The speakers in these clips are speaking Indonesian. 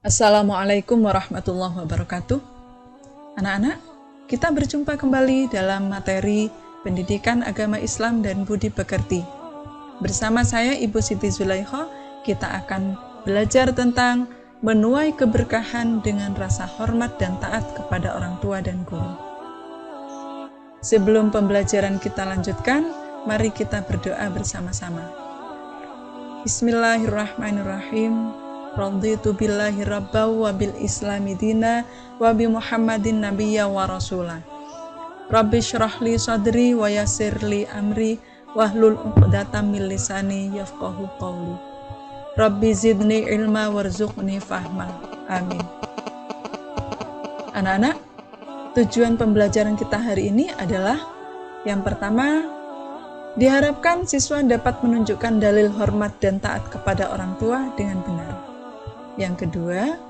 Assalamualaikum warahmatullahi wabarakatuh. Anak-anak, kita berjumpa kembali dalam materi Pendidikan Agama Islam dan Budi Pekerti. Bersama saya Ibu Siti Zulaikha, kita akan belajar tentang menuai keberkahan dengan rasa hormat dan taat kepada orang tua dan guru. Sebelum pembelajaran kita lanjutkan, mari kita berdoa bersama-sama. Bismillahirrahmanirrahim. Raditu billahi rabba wa bil islami dina wa bi muhammadin nabiyya wa rasula. Rabbi syrah li sadri wa yassir li amri wahlul 'uqdatam min lisani yafqahu qawli. Rabbi zidni ilma warzuqni fahma. Amin. Anak-anak, tujuan pembelajaran kita hari ini adalah yang pertama, diharapkan siswa dapat menunjukkan dalil hormat dan taat kepada orang tua dengan benar. Yang kedua,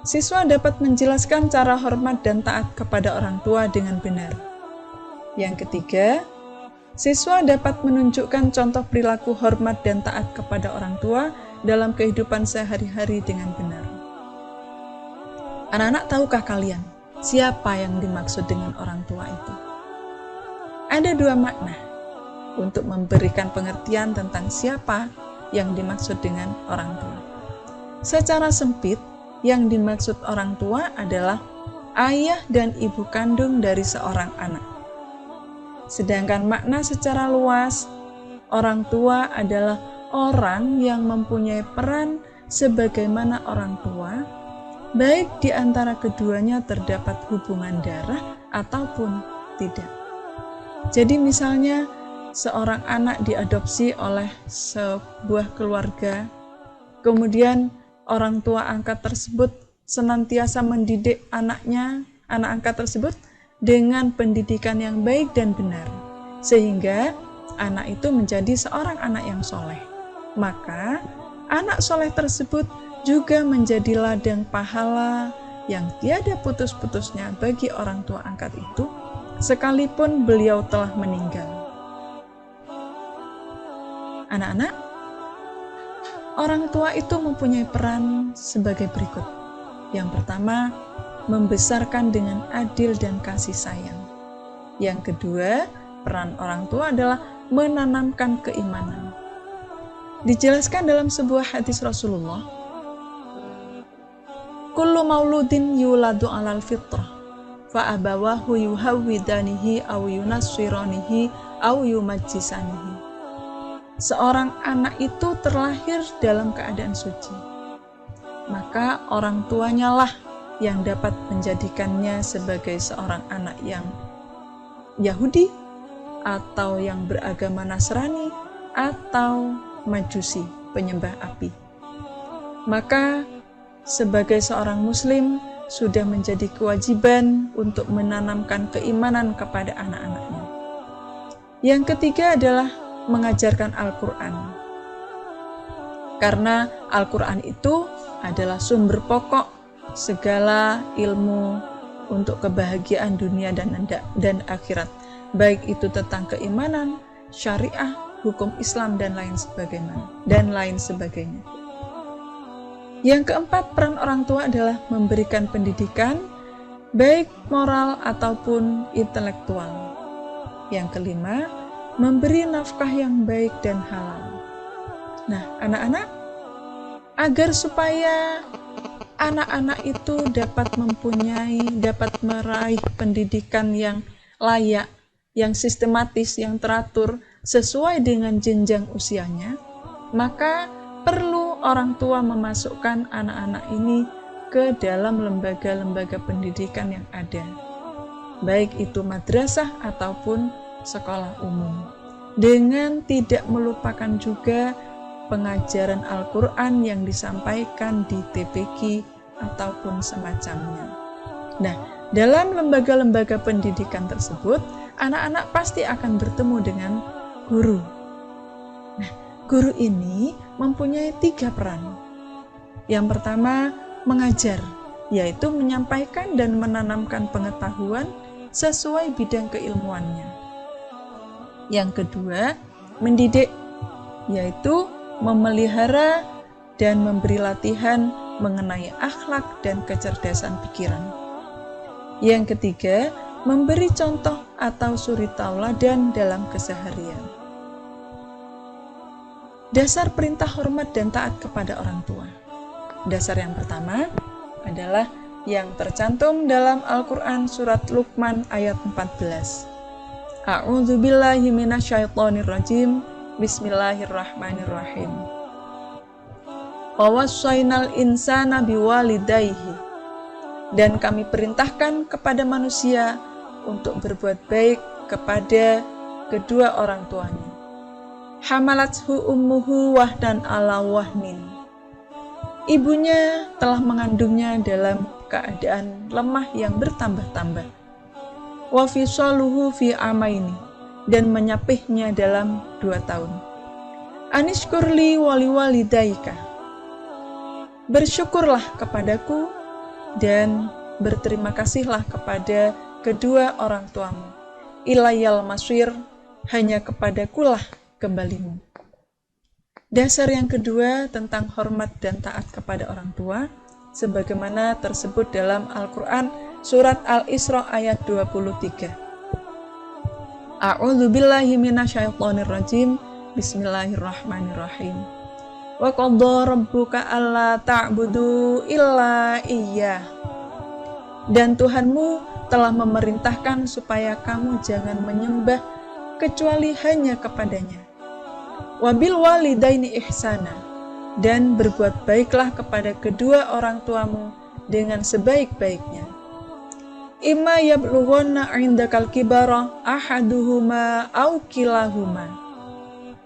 siswa dapat menjelaskan cara hormat dan taat kepada orang tua dengan benar. Yang ketiga, siswa dapat menunjukkan contoh perilaku hormat dan taat kepada orang tua dalam kehidupan sehari-hari dengan benar. Anak-anak, tahukah kalian siapa yang dimaksud dengan orang tua itu? Ada dua makna untuk memberikan pengertian tentang siapa yang dimaksud dengan orang tua. Secara sempit, yang dimaksud orang tua adalah ayah dan ibu kandung dari seorang anak. Sedangkan makna secara luas, orang tua adalah orang yang mempunyai peran sebagaimana orang tua, baik di antara keduanya terdapat hubungan darah ataupun tidak. Jadi misalnya, seorang anak diadopsi oleh sebuah keluarga, kemudian orang tua angkat tersebut senantiasa mendidik anak angkat tersebut dengan pendidikan yang baik dan benar, sehingga anak itu menjadi seorang anak yang soleh. Maka anak soleh tersebut juga menjadi ladang pahala yang tiada putus-putusnya bagi orang tua angkat itu, sekalipun beliau telah meninggal. Anak-anak, orang tua itu mempunyai peran sebagai berikut. Yang pertama, membesarkan dengan adil dan kasih sayang. Yang kedua, peran orang tua adalah menanamkan keimanan. Dijelaskan dalam sebuah hadis Rasulullah, kullu mauludin yuladu alal fitrah, fa abawahu yuhawwidanihi aw yunassiranihi aw yumajjisanihi. Seorang anak itu terlahir dalam keadaan suci, maka orang tuanya lah yang dapat menjadikannya sebagai seorang anak yang Yahudi, atau yang beragama Nasrani, atau Majusi, penyembah api. Maka sebagai seorang Muslim sudah menjadi kewajiban untuk menanamkan keimanan kepada anak-anaknya. Yang ketiga adalah mengajarkan Al-Quran, karena Al-Quran itu adalah sumber pokok segala ilmu untuk kebahagiaan dunia dan akhirat, baik itu tentang keimanan, syariah, hukum Islam, dan lain sebagainya. Yang keempat, peran orang tua adalah memberikan pendidikan baik moral ataupun intelektual. Yang kelima, memberi nafkah yang baik dan halal. Nah, anak-anak, agar supaya anak-anak itu dapat meraih pendidikan yang layak, yang sistematis, yang teratur, sesuai dengan jenjang usianya, maka perlu orang tua memasukkan anak-anak ini ke dalam lembaga-lembaga pendidikan yang ada, baik itu madrasah ataupun sekolah umum, dengan tidak melupakan juga pengajaran Al-Quran yang disampaikan di TPQ ataupun semacamnya. Nah, dalam lembaga-lembaga pendidikan tersebut, anak-anak pasti akan bertemu dengan guru. Nah, guru ini mempunyai 3 peran. Yang pertama, mengajar, yaitu menyampaikan dan menanamkan pengetahuan sesuai bidang keilmuannya. Yang kedua, mendidik, yaitu memelihara dan memberi latihan mengenai akhlak dan kecerdasan pikiran. Yang ketiga, memberi contoh atau suri tauladan dalam keseharian. Dasar perintah hormat dan taat kepada orang tua. Dasar yang pertama adalah yang tercantum dalam Al-Quran surat Luqman ayat 14. A'udzubillahi minasyaitonirrajim. Bismillahirrahmanirrahim. Wa wassaynal insana biwalidayhi. Dan kami perintahkan kepada manusia untuk berbuat baik kepada kedua orang tuanya. Hamalathu ummuhu wahdan ala wahnin. Ibunya telah mengandungnya dalam keadaan lemah yang bertambah-tambah. Wa fisaluhu fi amaini, dan menyapihnya dalam 2 tahun. Anishkurli wali walidaika. Bersyukurlah kepadaku dan berterima kasihlah kepada kedua orang tuamu. Ilayal maswir, hanya kepadakulah kembalimu. Dasar yang kedua tentang hormat dan taat kepada orang tua, sebagaimana tersebut dalam Al-Quran surat Al-Isra ayat 23. A'udzubillahi minasyaitonirrajim. Bismillahirrahmanirrahim. Wa qadha rabbuka alla ta'budu illa iyyah. Dan Tuhanmu telah memerintahkan supaya kamu jangan menyembah kecuali hanya kepadanya. Wabil walidaini ihsana, dan berbuat baiklah kepada kedua orang tuamu dengan sebaik-baiknya. Imma yablughanna 'indakal kibara ahaduhuma aw kilahuma.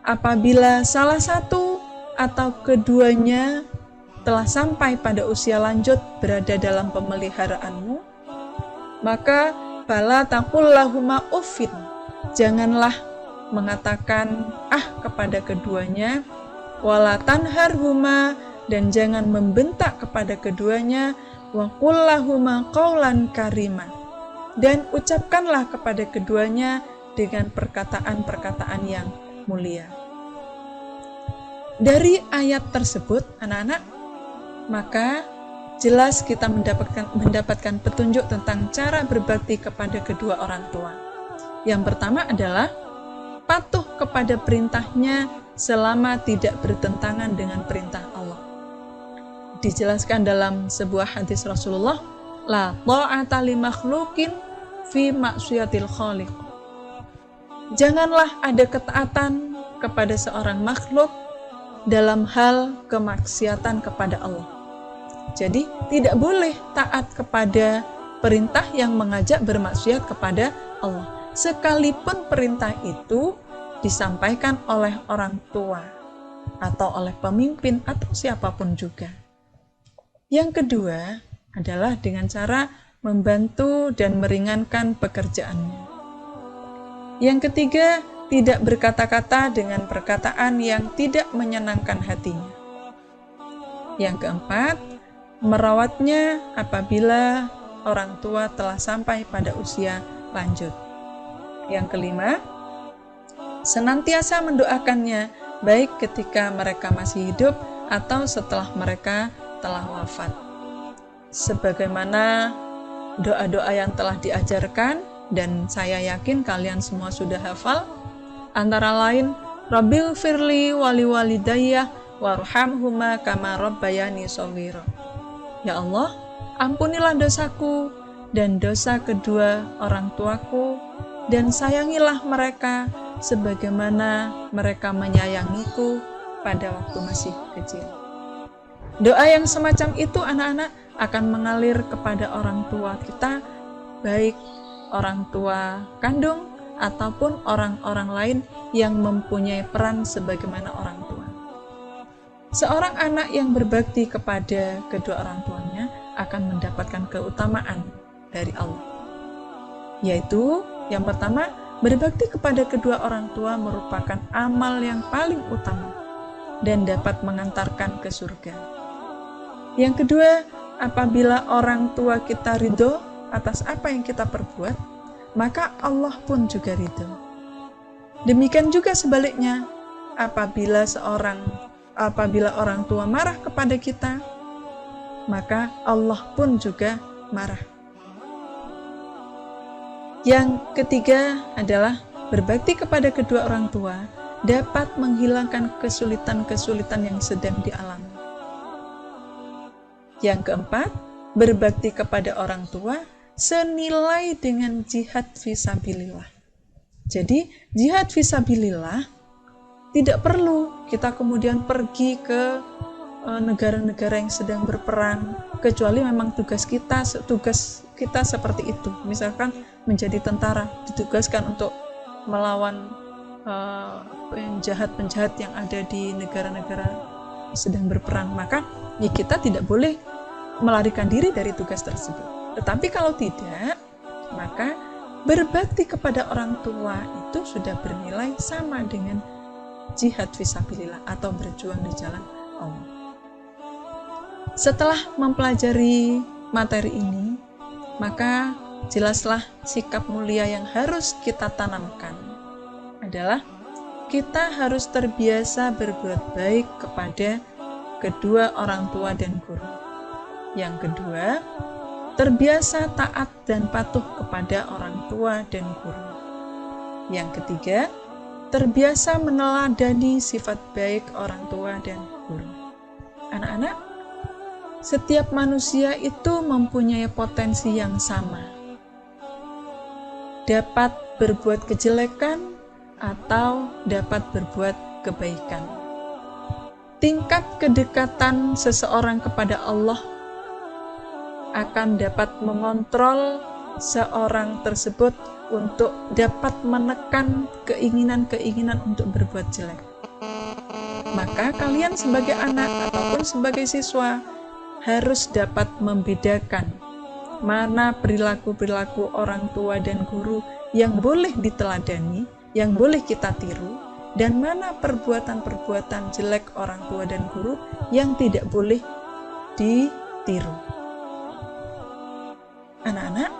Apabila salah satu atau keduanya telah sampai pada usia lanjut berada dalam pemeliharaanmu, maka fala taqul lahuma uffin. Janganlah mengatakan kepada keduanya, wala tanharhuma, dan jangan membentak kepada keduanya, wa qul lahuma qaulan karima, dan ucapkanlah kepada keduanya dengan perkataan-perkataan yang mulia. Dari ayat tersebut, anak-anak, maka jelas kita mendapatkan petunjuk tentang cara berbakti kepada kedua orang tua. Yang pertama adalah patuh kepada perintahnya selama tidak bertentangan dengan perintah Allah. Dijelaskan dalam sebuah hadis Rasulullah, la ta'ata li makhluqin fi ma'siyatil khaliq. Janganlah ada ketaatan kepada seorang makhluk dalam hal kemaksiatan kepada Allah. Jadi tidak boleh taat kepada perintah yang mengajak bermaksiat kepada Allah, sekalipun perintah itu disampaikan oleh orang tua atau oleh pemimpin atau siapapun juga. Yang kedua adalah dengan cara membantu dan meringankan pekerjaannya. Yang ketiga, tidak berkata-kata dengan perkataan yang tidak menyenangkan hatinya. Yang keempat, merawatnya apabila orang tua telah sampai pada usia lanjut. Yang kelima, senantiasa mendoakannya baik ketika mereka masih hidup atau setelah mereka telah wafat. Sebagaimana doa-doa yang telah diajarkan dan saya yakin kalian semua sudah hafal, antara lain Rabbil firli wali walidayya warhamhuma kama rabbayani shaghira. Ya Allah, ampunilah dosaku dan dosa kedua orang tuaku, dan sayangilah mereka sebagaimana mereka menyayangiku pada waktu masih kecil. Doa yang semacam itu anak-anak akan mengalir kepada orang tua kita, baik orang tua kandung ataupun orang-orang lain yang mempunyai peran sebagaimana orang tua. Seorang anak yang berbakti kepada kedua orang tuanya akan mendapatkan keutamaan dari Allah, yaitu yang pertama, berbakti kepada kedua orang tua merupakan amal yang paling utama dan dapat mengantarkan ke surga. Yang kedua, apabila orang tua kita ridho atas apa yang kita perbuat, maka Allah pun juga ridho. Demikian juga sebaliknya, apabila orang tua marah kepada kita, maka Allah pun juga marah. Yang ketiga adalah berbakti kepada kedua orang tua dapat menghilangkan kesulitan-kesulitan yang sedang dialami. Yang keempat, berbakti kepada orang tua senilai dengan jihad fisabilillah. Jadi, jihad fisabilillah tidak perlu kita kemudian pergi ke negara-negara yang sedang berperang, kecuali memang tugas kita seperti itu. Misalkan menjadi tentara, ditugaskan untuk melawan penjahat-penjahat yang ada di negara-negara sedang berperang, maka ya kita tidak boleh melarikan diri dari tugas tersebut. Tetapi kalau tidak, maka berbakti kepada orang tua itu sudah bernilai sama dengan jihad fisabilillah atau berjuang di jalan Allah. Setelah mempelajari materi ini, maka jelaslah sikap mulia yang harus kita tanamkan adalah kita harus terbiasa berbuat baik kepada kedua orang tua dan guru. Yang kedua, terbiasa taat dan patuh kepada orang tua dan guru. Yang ketiga, terbiasa meneladani sifat baik orang tua dan guru. Anak-anak, setiap manusia itu mempunyai potensi yang sama. Dapat berbuat kejelekan atau dapat berbuat kebaikan. Tingkat kedekatan seseorang kepada Allah akan dapat mengontrol seorang tersebut untuk dapat menekan keinginan-keinginan untuk berbuat jelek. Maka kalian sebagai anak ataupun sebagai siswa harus dapat membedakan mana perilaku-perilaku orang tua dan guru yang boleh diteladani, yang boleh kita tiru, dan mana perbuatan-perbuatan jelek orang tua dan guru yang tidak boleh ditiru. Anak-anak,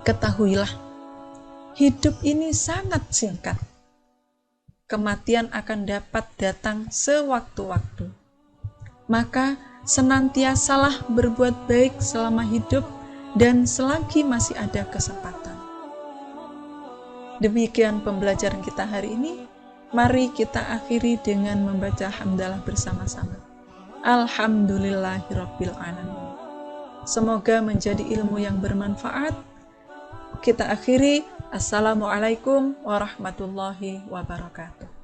ketahuilah, hidup ini sangat singkat. Kematian akan dapat datang sewaktu-waktu. Maka senantiasalah berbuat baik selama hidup dan selagi masih ada kesempatan. Demikian pembelajaran kita hari ini. Mari kita akhiri dengan membaca hamdalah bersama-sama. Alhamdulillahirabbil alamin. Semoga menjadi ilmu yang bermanfaat. Kita akhiri. Assalamualaikum warahmatullahi wabarakatuh.